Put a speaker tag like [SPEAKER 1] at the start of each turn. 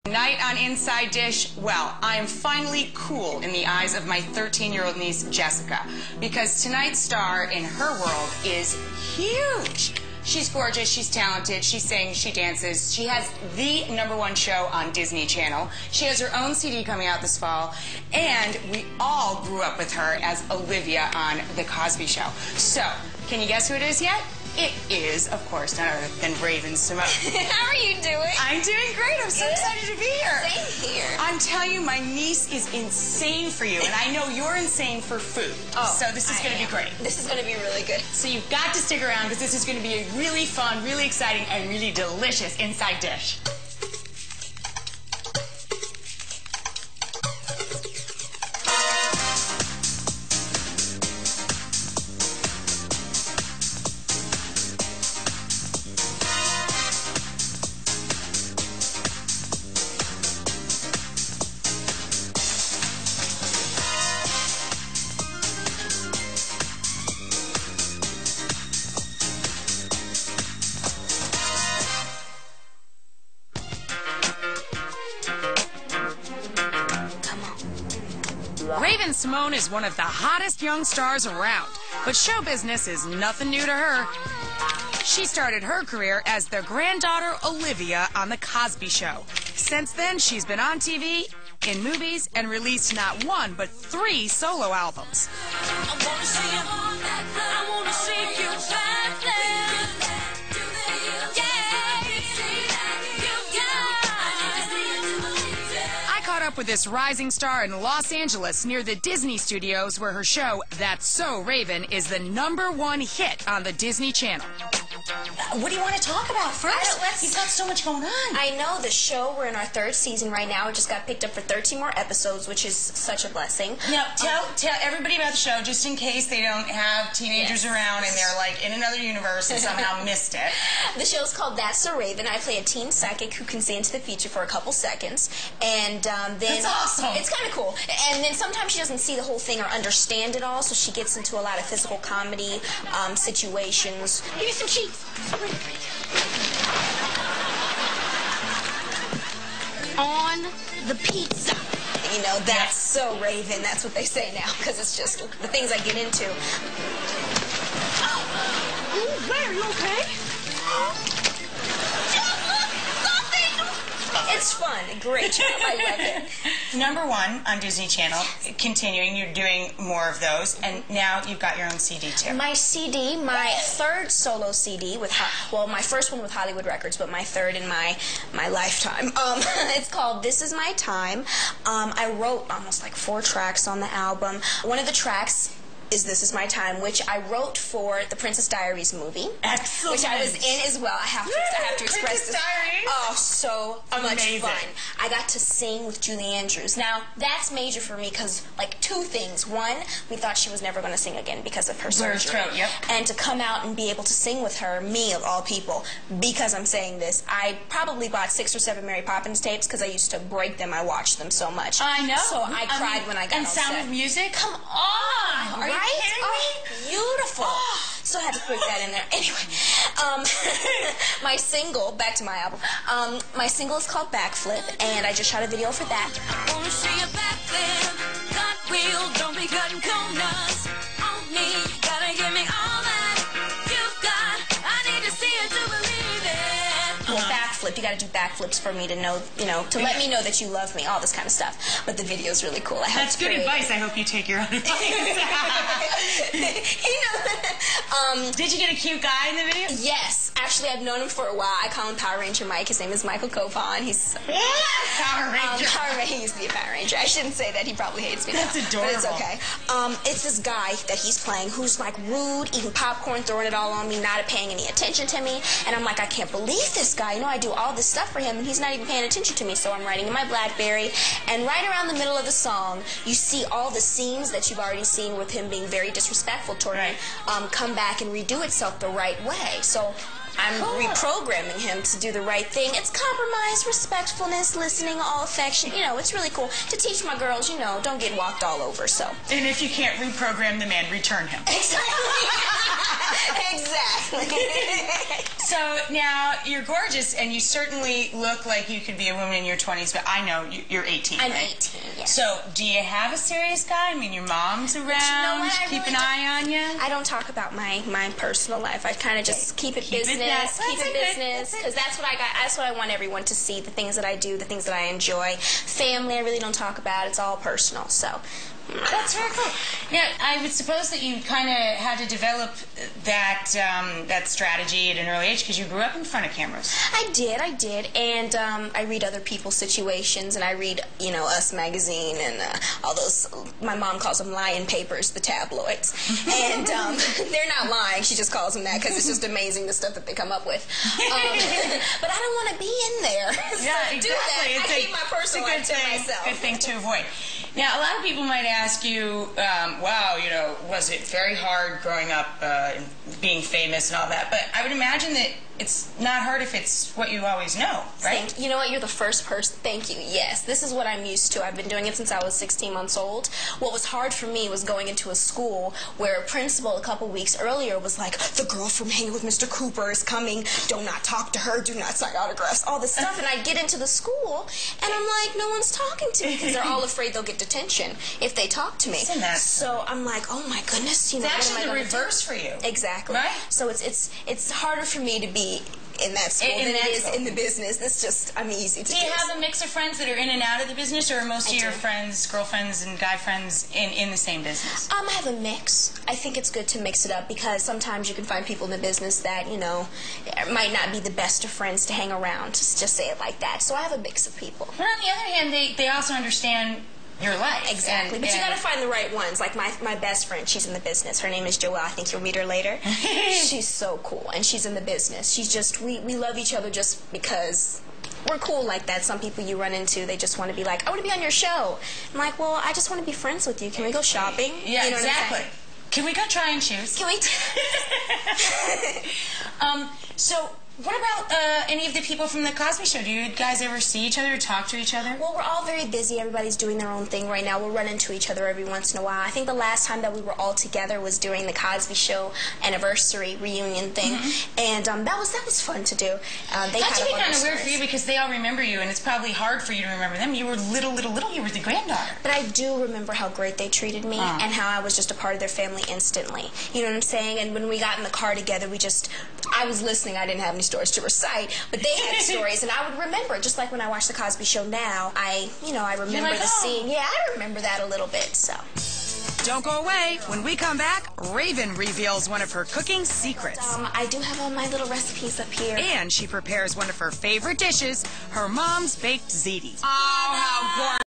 [SPEAKER 1] Tonight on Inside Dish, well, I am finally cool in the eyes of my 13-year-old niece, Jessica, because tonight's star in her world is huge. She's gorgeous, she's talented, she sings, she dances. She has the #1 show on Disney Channel. She has her own CD coming out this fall, and we all grew up with her as Olivia on The Cosby Show. So, can you guess who it is yet? It is, of course, none other than Raven-Symoné.
[SPEAKER 2] How are you doing?
[SPEAKER 1] I'm doing great. I'm so excited to be here.
[SPEAKER 2] Same here.
[SPEAKER 1] I'm telling you, my niece is insane for you, and I know you're insane for food.
[SPEAKER 2] Oh,
[SPEAKER 1] so this is going to be great.
[SPEAKER 2] This is going to be really good.
[SPEAKER 1] So you've got to stick around because this is going to be a really fun, really exciting, and really delicious Inside Dish. Raven-Symoné is one of the hottest young stars around, but show business is nothing new to her. She started her career as the granddaughter Olivia on The Cosby Show. Since then, she's been on TV, in movies, and released not one, but 3 solo albums. Up with this rising star in Los Angeles near the Disney Studios, where her show, That's So Raven, is the #1 hit on the Disney Channel.
[SPEAKER 2] What do you want to talk about first?
[SPEAKER 1] You've got so much going on.
[SPEAKER 2] I know, the show, we're in our 3rd season right now. It just got picked up for 13 more episodes, which is such a blessing.
[SPEAKER 1] Now, tell everybody about the show, just in case they don't have teenagers around and they're like in another universe and somehow missed it.
[SPEAKER 2] The show's called That's So Raven. I play a teen psychic who can see into the future for a couple seconds. And then
[SPEAKER 1] that's awesome.
[SPEAKER 2] It's kind of cool. And then sometimes she doesn't see the whole thing or understand it all, so she gets into a lot of physical comedy situations. Give me some cheeks. On the pizza. You know, that's so Raven. That's what they say now, because it's just the things I get into. Oh, where? Are you okay? It's fun. Great. I love it.
[SPEAKER 1] #1 on Disney Channel. Continuing, you're doing more of those, and now you've got your own CD too.
[SPEAKER 2] My CD, my 3rd solo CD with, well, my first one with Hollywood Records, but my 3rd in my lifetime. It's called This Is My Time. I wrote almost like 4 tracks on the album. One of the tracks is This Is My Time, which I wrote for the Princess Diaries movie.
[SPEAKER 1] Excellent.
[SPEAKER 2] Which I was in as well. I have to express
[SPEAKER 1] Princess
[SPEAKER 2] this.
[SPEAKER 1] Diaries.
[SPEAKER 2] Oh, so
[SPEAKER 1] amazing.
[SPEAKER 2] much fun. I got to sing with Julie Andrews. Now, that's major for me because, like, 2 things. One, we thought she was never going to sing again because of her surgery.
[SPEAKER 1] Throat, yep.
[SPEAKER 2] And to come out and be able to sing with her, me of all people, because I'm saying this, I probably bought 6 or 7 Mary Poppins tapes because I used to break them. I watched them so much.
[SPEAKER 1] I know.
[SPEAKER 2] So I cried when I got on set.
[SPEAKER 1] And Sound of Music?
[SPEAKER 2] Come on!
[SPEAKER 1] Are you kidding me?
[SPEAKER 2] Beautiful. So I had to put that in there. Anyway, my single, back to my album, my single is called Backflip, and I just shot a video for that.
[SPEAKER 3] I wanna see a backflip, cartwheel, don't be cutting corners on me. Gotta give me all that you've got. I need to see it to believe it.
[SPEAKER 2] Well, backflip, you gotta do backflips for me to know, to let me know that you love me, all this kind of stuff. But the video's really cool.
[SPEAKER 1] That's good advice. I hope you take your own advice. Did you get a cute guy in the video?
[SPEAKER 2] Yes. Actually, I've known him for a while. I call him Power Ranger Mike. His name is Michael Copon. He's
[SPEAKER 1] Power Ranger.
[SPEAKER 2] Power Ranger. He used to be a Power Ranger. I shouldn't say that. He probably hates me now.
[SPEAKER 1] That's adorable.
[SPEAKER 2] But it's okay. It's this guy that he's playing who's like rude, eating popcorn, throwing it all on me, not paying any attention to me. And I'm like, I can't believe this guy. You know, I do all this stuff for him, and he's not even paying attention to me. So I'm writing in my BlackBerry, and right around the middle of the song, you see all the scenes that you've already seen with him being very disrespectful toward me come back and redo itself the right way. So I'm reprogramming him to do the right thing. It's compromise, respectfulness, listening, all affection. You know, it's really cool to teach my girls, you know, don't get walked all over, so.
[SPEAKER 1] And if you can't reprogram the man, return him.
[SPEAKER 2] Exactly. Exactly.
[SPEAKER 1] So now you're gorgeous, and you certainly look like you could be a woman in your 20s, but I know you're 18,
[SPEAKER 2] I'm
[SPEAKER 1] right?
[SPEAKER 2] 18, yes.
[SPEAKER 1] So do you have a serious guy? I mean, your mom's around, keep an eye on you?
[SPEAKER 2] I don't talk about my personal life. I kind of just keep it business, because that's what I got. That's what I want everyone to see, the things that I do, the things that I enjoy. Family, I really don't talk about. It's all personal, so.
[SPEAKER 1] That's very cool. Now, I would suppose that you kind of had to develop that that strategy at an early age because you grew up in front of cameras.
[SPEAKER 2] I did, and I read other people's situations, and I read, you know, Us Magazine and all those. My mom calls them lying papers, the tabloids, and they're not lying. She just calls them that because it's just amazing the stuff that they come up with. But I don't want to be in there.
[SPEAKER 1] Yeah, exactly.
[SPEAKER 2] Do that. I keep my personal life to myself.
[SPEAKER 1] Good thing to avoid. Now, a lot of people might ask you, wow, you know, was it very hard growing up and being famous and all that? But I would imagine that it's not hard if it's what you always know, right?
[SPEAKER 2] You know what? You're the first person. Thank you. Yes, this is what I'm used to. I've been doing it since I was 16 months old. What was hard for me was going into a school where a principal a couple weeks earlier was like, the girl from Hanging with Mr. Cooper is coming. Do not talk to her. Do not sign autographs. All this stuff. And I get into the school, and I'm like, no one's talking to me because they're all afraid they'll get detention if they talk to me. So I'm like, oh my goodness, you know,
[SPEAKER 1] it's actually the reverse for you.
[SPEAKER 2] Exactly.
[SPEAKER 1] Right?
[SPEAKER 2] So it's harder for me to be in that school than it is in the business. It's just, I'm easy to do.
[SPEAKER 1] Do you have a mix of friends that are in and out of the business, or are most of your friends, girlfriends, and guy friends in the same business?
[SPEAKER 2] I have a mix. I think it's good to mix it up because sometimes you can find people in the business that, you know, might not be the best of friends to hang around. Just say it like that. So I have a mix of people.
[SPEAKER 1] But on the other hand, they also understand your life.
[SPEAKER 2] Exactly. But you got to find the right ones. Like my best friend, she's in the business. Her name is Joelle. I think you'll meet her later. She's so cool, and she's in the business. She's just, we love each other just because we're cool like that. Some people you run into, they just want to be like, I want to be on your show. I'm like, well, I just want to be friends with you. Can we go shopping?
[SPEAKER 1] Yeah,
[SPEAKER 2] you know
[SPEAKER 1] exactly. Can we go trying shoes?
[SPEAKER 2] Can we?
[SPEAKER 1] So, what about any of the people from the Cosby Show? Do you guys ever see each other or talk to each other?
[SPEAKER 2] Well, we're all very busy. Everybody's doing their own thing right now. We'll run into each other every once in a while. I think the last time that we were all together was during the Cosby Show anniversary reunion thing, and that was fun to do.
[SPEAKER 1] That to be kind of weird for you because they all remember you, and it's probably hard for you to remember them. You were little. You were the granddaughter.
[SPEAKER 2] But I do remember how great they treated me and how I was just a part of their family instantly. You know what I'm saying? And when we got in the car together, I was listening. I didn't have any stories to recite, but they had stories, and I would remember it. Just like when I watch the Cosby Show now, I remember the scene. Yeah, I remember that a little bit. So.
[SPEAKER 1] Don't go away. When we come back, Raven reveals one of her cooking secrets.
[SPEAKER 2] I do have all my little recipes up here.
[SPEAKER 1] And she prepares one of her favorite dishes, her mom's baked ziti. Oh, how gorgeous.